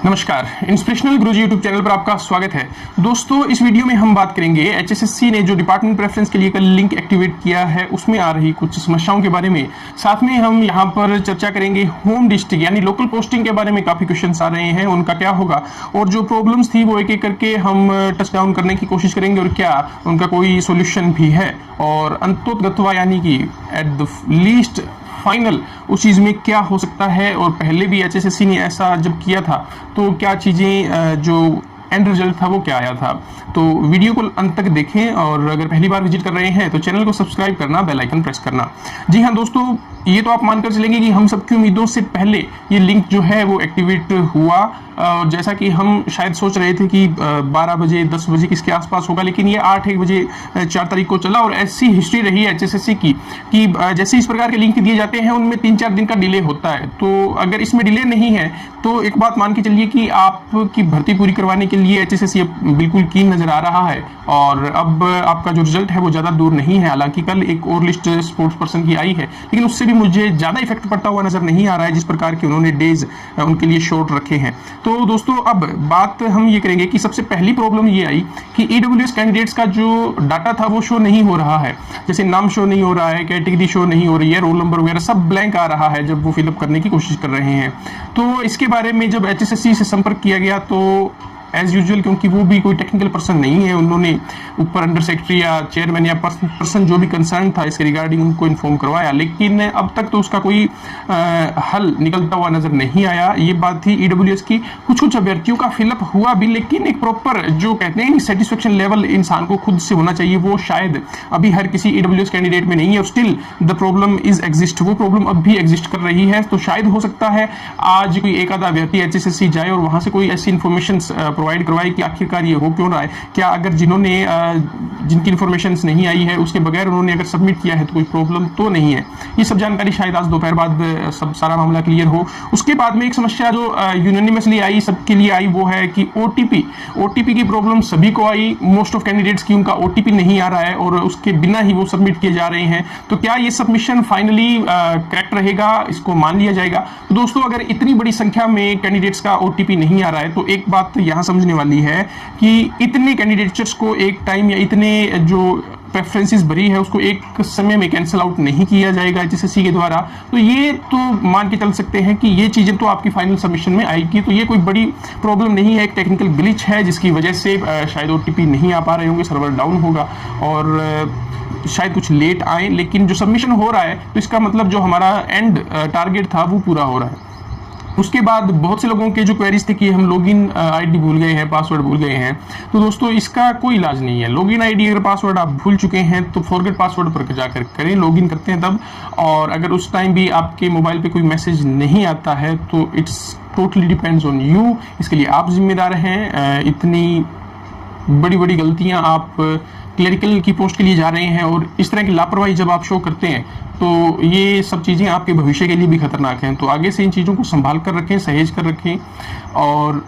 नमस्कार, इंस्पिरेशनल गुरुजी YouTube channel पर आपका स्वागत है। दोस्तों, इस वीडियो में हम बात करेंगे एचएसएससी ने जो डिपार्टमेंट प्रेफरेंस के लिए कल लिंक एक्टिवेट किया है उसमें आ रही कुछ समस्याओं के बारे में। साथ में हम यहाँ पर चर्चा करेंगे होम डिस्ट्रिक्ट यानी लोकल पोस्टिंग के बारे में। काफ़ी क्वेश्चंस आ रहे हैं, उनका क्या होगा और जो प्रॉब्लम्स थी वो एक एक करके हम टच डाउन करने की कोशिश करेंगे और क्या उनका कोई सोल्यूशन भी है और अंतोगत्वा यानी कि एट द लीस्ट फाइनल उस चीज़ में क्या हो सकता है। और पहले भी एचएसएससी ने ऐसा जब किया था तो क्या चीज़ें जो एंड रिजल्ट था वो क्या आया था। तो वीडियो को अंत तक देखें और अगर पहली बार विजिट कर रहे हैं तो चैनल को सब्सक्राइब करना, बेल आइकन प्रेस करना। जी हाँ दोस्तों, ये तो आप मानकर चलेंगे कि हम सबकी उम्मीदों से पहले ये लिंक जो है वो एक्टिवेट हुआ। जैसा कि हम शायद सोच रहे थे कि 12 बजे 10 बजे किसके आसपास होगा, लेकिन ये 8-1 बजे 4 तारीख को चला। और ऐसी हिस्ट्री रही है एचएसएससी की कि जैसे इस प्रकार के लिंक दिए जाते हैं उनमें 3-4 दिन का डिले होता है। तो अगर इसमें डिले नहीं है तो एक बात मान के चलिए कि आपकी भर्ती पूरी करवाने के लिए एचएसएससी बिल्कुल कीन नजर आ रहा है। और अब आपका जो रिजल्ट है वो ज़्यादा दूर नहीं है। हालांकि कल एक और लिस्ट स्पोर्ट्स पर्सन की आई है, लेकिन उससे भी मुझे ज़्यादा इफेक्ट पड़ता हुआ नजर नहीं आ रहा है जिस प्रकार के उन्होंने डेज उनके लिए शॉर्ट रखे हैं। तो दोस्तों, अब बात हम ये करेंगे कि सबसे पहली प्रॉब्लम ये आई कि ईडब्ल्यूएस कैंडिडेट्स का जो डाटा था वो शो नहीं हो रहा है। जैसे नाम शो नहीं हो रहा है, कैटेगरी शो नहीं हो रही है, रोल नंबर वगैरह सब ब्लैंक आ रहा है जब वो फिलअप करने की कोशिश कर रहे हैं। तो इसके बारे में जब एचएसएससी से संपर्क किया गया तो एज यूजुअल, क्योंकि वो भी कोई टेक्निकल पर्सन नहीं है, उन्होंने ऊपर अंडर सेक्रेटरी या चेयरमैन या पर्सन जो भी कंसर्न था इसके रिगार्डिंग उनको इन्फॉर्म करवाया, लेकिन अब तक तो उसका कोई हल निकलता हुआ नजर नहीं आया। ये बात थी ईडब्ल्यूएस की। कुछ अभ्यर्थियों का फिलअप हुआ भी, लेकिन एक प्रॉपर जो कहते हैं सेटिस्फेक्शन लेवल इंसान को खुद से होना चाहिए वो शायद अभी हर किसी ईडब्ल्यूएस कैंडिडेट में नहीं है। और still the problem is exist, वो प्रॉब्लम अब भी एग्जिस्ट कर रही है। तो शायद हो सकता है आज कोई एक आधा अभ्यर्थी एचएसएससी जाए और वहां से कोई ऐसी इन्फॉर्मेशन प्रोवाइड करवाए कि आखिरकार ये हो क्यों रहा है। क्या अगर जिनकी इन्फॉर्मेशन नहीं आई है उसके बगैर उन्होंने अगर सबमिट किया है तो कोई प्रॉब्लम तो नहीं है। ये सब जानकारी शायद आज दोपहर बाद सब सारा मामला क्लियर हो। उसके बाद में एक समस्या जो यूनानिमसली आई, सबके लिए आई, वो है कि ओटीपी की प्रॉब्लम सभी को आई। मोस्ट ऑफ कैंडिडेट्स की उनका ओटीपी नहीं आ रहा है और उसके बिना ही वो सबमिट किए जा रहे हैं। तो क्या ये सबमिशन फाइनली करेक्ट रहेगा, इसको मान लिया जाएगा? तो दोस्तों, अगर इतनी बड़ी संख्या में कैंडिडेट्स का ओटीपी नहीं आ रहा है तो एक बात यहाँ समझने वाली है कि इतने कैंडिडेट्स को एक टाइम या इतने जो प्रेफरेंसेस भरी है उसको एक समय में कैंसिल आउट नहीं किया जाएगा एचएसएससी के द्वारा। तो ये तो मान के चल सकते हैं कि ये चीजें तो आपकी फाइनल सबमिशन में आएगी। तो ये कोई बड़ी प्रॉब्लम नहीं है, एक टेक्निकल ग्लिच है जिसकी वजह से शायद ओटीपी नहीं आ पा रहे होंगे, सर्वर डाउन होगा और शायद कुछ लेट आए। लेकिन जो सबमिशन हो रहा है तो इसका मतलब जो हमारा एंड टारगेट था वो पूरा हो रहा है। उसके बाद बहुत से लोगों के जो क्वेरीज थे कि हम लॉगिन आईडी भूल गए हैं, पासवर्ड भूल गए हैं। तो दोस्तों, इसका कोई इलाज नहीं है। लॉगिन आईडी अगर पासवर्ड आप भूल चुके हैं तो फॉरगेट पासवर्ड पर जाकर करें, लॉगिन करते हैं तब। और अगर उस टाइम भी आपके मोबाइल पे कोई मैसेज नहीं आता है तो it's totally depends on you. इसके लिए आप जिम्मेदार हैं। इतनी बड़ी बड़ी गलतियां आप क्लरिकल की पोस्ट के लिए जा रहे हैं और इस तरह की लापरवाही जब आप शो करते हैं तो ये सब चीज़ें आपके भविष्य के लिए भी खतरनाक हैं। तो आगे से इन चीज़ों को संभाल कर रखें, सहेज कर रखें। और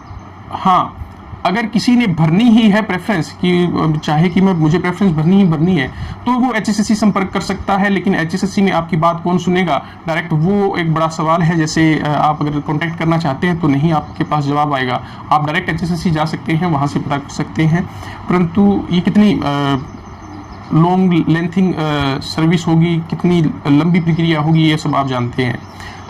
हाँ, अगर किसी ने भरनी ही है प्रेफरेंस कि चाहे कि मुझे प्रेफरेंस भरनी है तो वो एचएसएससी संपर्क कर सकता है। लेकिन एचएसएससी में आपकी बात कौन सुनेगा डायरेक्ट, वो एक बड़ा सवाल है। जैसे आप अगर कांटेक्ट करना चाहते हैं तो नहीं आपके पास जवाब आएगा। आप डायरेक्ट एचएसएससी जा सकते हैं, वहाँ से पता कर सकते हैं, परंतु ये कितनी लॉन्ग लेंथिंग सर्विस होगी, कितनी लंबी प्रक्रिया होगी, ये सब आप जानते हैं।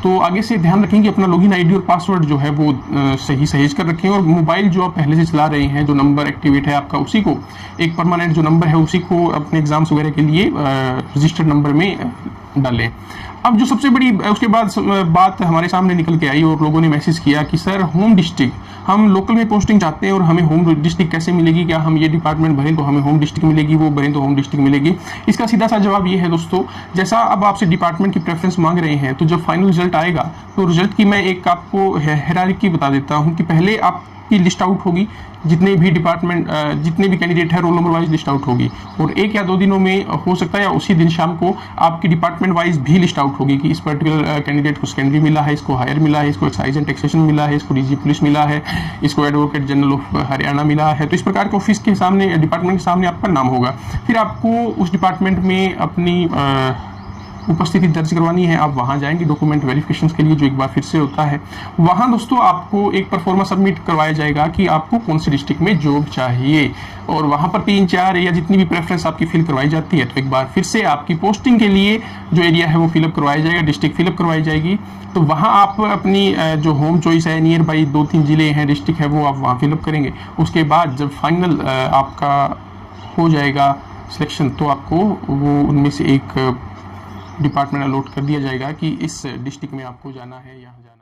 तो आगे से ध्यान रखें कि अपना लॉगिन आईडी और पासवर्ड जो है वो सही सहेज कर रखें। और मोबाइल जो आप पहले से चला रहे हैं, जो नंबर एक्टिवेट है आपका, उसी को एक परमानेंट जो नंबर है उसी को अपने एग्जाम्स वगैरह के लिए रजिस्टर्ड नंबर में डालें। अब जो सबसे बड़ी उसके बाद बात हमारे सामने निकल के आई और लोगों ने मैसेज किया कि सर होम डिस्ट्रिक्ट, हम लोकल में पोस्टिंग चाहते हैं और हमें होम डिस्ट्रिक्ट कैसे मिलेगी? क्या हम ये डिपार्टमेंट भरें तो हमें होम डिस्ट्रिक्ट मिलेगी, वो भरें तो होम डिस्ट्रिक्ट मिलेगी? इसका सीधा सा जवाब ये है दोस्तों, जैसा अब आपसे डिपार्टमेंट की प्रेफरेंस मांग रहे हैं तो जब फाइनल रिजल्ट आएगा तो रिजल्ट की मैं एक आपको हायरार्की बता देता हूँ कि पहले आपकी लिस्ट आउट होगी, जितने भी डिपार्टमेंट जितने भी कैंडिडेट है roll number wise list out होगी। और 1 या 2 दिनों में हो सकता है या उसी दिन शाम को आपकी डिपार्टमेंट वाइज भी लिस्ट आउट होगी कि इस पर्टिकुलर कैंडिडेट को सेकेंडरी मिला है, इसको हायर मिला है, इसको एक्साइज एंड टैक्सेशन मिला है, इसको डीजी पुलिस मिला है, इसको एडवोकेट जनरल ऑफ हरियाणा मिला है। तो इस प्रकार के ऑफिस के सामने, डिपार्टमेंट के सामने आपका नाम होगा। फिर आपको उस डिपार्टमेंट में अपनी उपस्थिति दर्ज करवानी है, आप वहां जाएंगे डॉक्यूमेंट वेरिफिकेशन के लिए, जो एक बार फिर से होता है। वहां दोस्तों आपको एक परफॉर्मा सबमिट करवाया जाएगा कि आपको कौन सी डिस्ट्रिक्ट में जॉब चाहिए, और वहां पर 3-4 या जितनी भी प्रेफरेंस आपकी फिल करवाई जाती है, तो एक बार फिर से आपकी पोस्टिंग के लिए जो एरिया है वो फिलअप करवाया जाएगा, डिस्ट्रिक्ट फिलअप करवाई जाएगी। तो वहां आप अपनी जो होम चॉइस है, नियर बाई 2-3 जिले हैं, डिस्ट्रिक्ट है, वो आप वहां फिलअप करेंगे। उसके बाद जब फाइनल आपका हो जाएगा सिलेक्शन, तो आपको वो उनमें से एक डिपार्टमेंट अलॉट कर दिया जाएगा कि इस डिस्ट्रिक्ट में आपको जाना है, यहाँ जाना है।